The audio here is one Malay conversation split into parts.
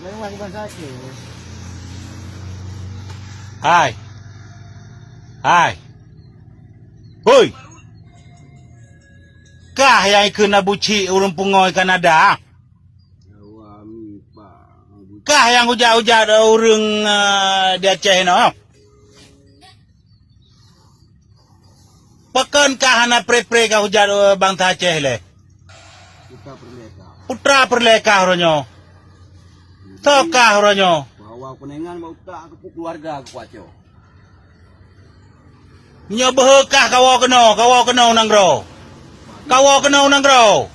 Lewat bahasa ke. Hai. Hai. Hoi. Kah yang ikut nabuci urung pungoi Kanada? Awami pak. Kah yang ujak-ujak urung di Aceh no? Pekan kah anak pre-pre kah ujak bangsa Aceh le? Kita perleka. Putra perlekah ronyo. Tokah ronyo. Bawa penengan mau tak ke keluarga aku aco. Nyobehkah kawo keno nanggro. Kawo keno nanggro.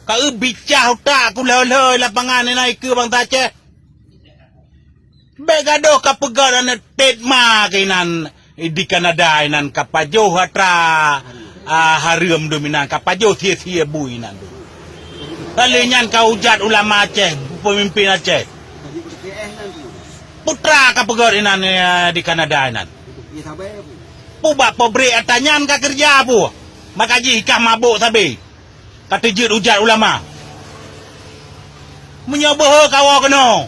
Kau bicah utak aku leloi lapangan ni naik ke bangsa Aceh. Begado ka pegar na tetma kainan di Kanada inan kapajo hatra harium dominan kapajo sia-sia buinan tu. Kalinyan kau ujat ulama Aceh, pemimpin Aceh. Tadi berkeeh nanti. Putra ka pegar inan di Kanada inan. Iya sabai bu. Pubak pobrik atanyan ka kerja pu. Makaji kah mabuk sabi. Kata jut ujat ulama. Menyoboh kawo kena.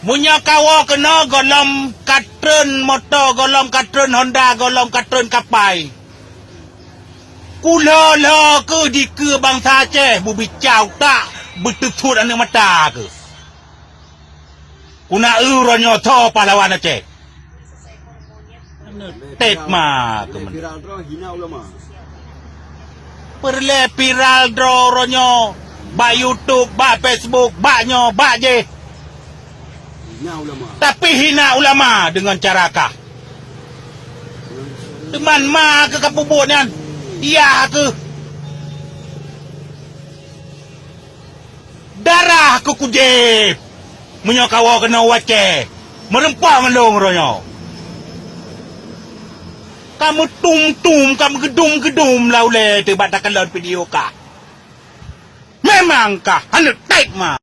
Munya kawo kena golom katren motor, golom katren Honda, golom katren kapai. Kula ke di ke bangsa Aceh bubicau tak bertutut anak mata ke. Kuna ronyo tho pahlawan Aceh. Tetma ke men. Viral terus hina ulama. Perle viral dro ronyo. Ba YouTube, ba Facebook, ba nyo, ba je. Hina ulama. Tapi hina ulama dengan carakah. Teman ma ke kapubuk nian. Iya ke. Darah ke kujib. Menyokawa kena wace. Merempah ngelong ronyo. Kamu tum-tum, kamu gedum-gedum laule tiba tak kelon video kah. Memangkah hendak taik mah.